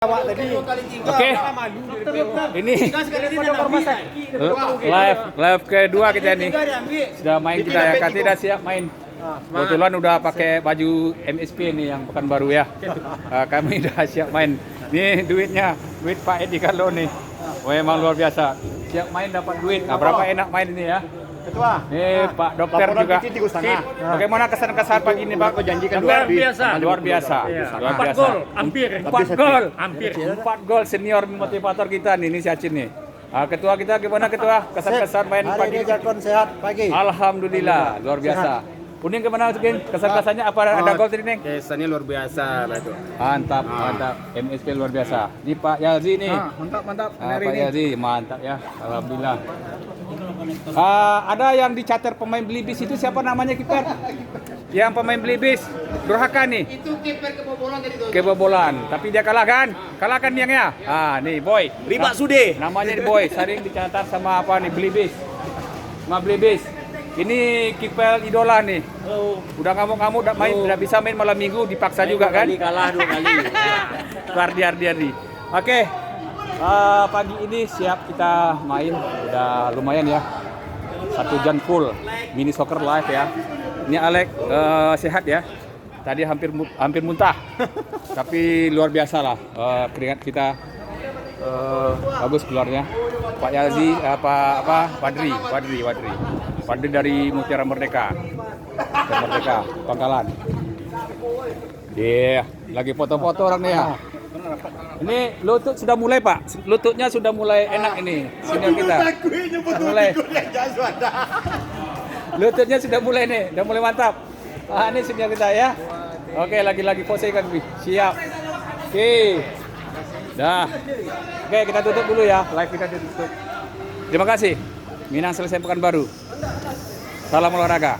Oke, ini live kedua kita nih. Sudah main kita ya, Kati udah siap main. Kebetulan udah pakai baju MSP nih yang Pekanbaru ya. Kami udah siap main. Nih duitnya, duit Pak Edi kalau nih. Memang luar biasa. Siap main dapat duit. Nah, berapa enak main ini ya. Ketua. Nih Pak Dokter juga. Sip. Bagaimana kesan-kesan pagi ini Pak? Luar biasa. Luar biasa. Luar 4 biasa. gol, hampir. 4 gol. Hampir. 4 gol senior motivator kita nih, ini si Acin nih. Ketua kita gimana Ketua? Kesan-kesan main Hari pagi ini Jakon sehat pagi. Alhamdulillah, luar biasa. Kuning gimana Kuning? Kesan-kesannya apa ada gol tadi Neng? Kesannya luar biasa itu. Mantap, mantap. MSP luar biasa. Ini Pak Yalzi nih. Mantap. Pak Yalzi, mantap ya. Alhamdulillah. Ada yang dicatat pemain Belibis itu siapa namanya kiper? Yang pemain Belibis durhaka nih. Itu kiper kebobolan tadi tuh. Kebobolan, tapi dia kalah kan? Kalahkan yang ya. Nih Boy. Riba Sude. Namanya nih Boy, sering dicatat sama apa nih Belibis. Sama Belibis. Ini kiper idola nih. Udah ngamuk-ngamuk, udah main, udah bisa main malam minggu, dipaksa juga kan? Kalah 2 kali. Dia nih. Oke. Pagi ini siap kita main, udah lumayan ya. 1 jam full mini soccer live ya. Ini Alex sehat ya. Tadi hampir muntah. Tapi luar biasa lah. Keringat kita bagus keluarnya. Pak Yalzi Wadri dari Mutiara Merdeka. Pangkalan. Dia lagi foto-foto orang nih ya. Ini lutut sudah mulai Pak, lututnya sudah mulai enak ini, senior kita. Mulai. Lututnya sudah mulai nih, sudah mulai mantap. Ini senior kita ya. Oke, lagi-lagi pose kan, siap. Oke, dah. Oke, kita tutup dulu ya, live kita tutup. Terima kasih. Minang selesai Pekanbaru. Salam olahraga.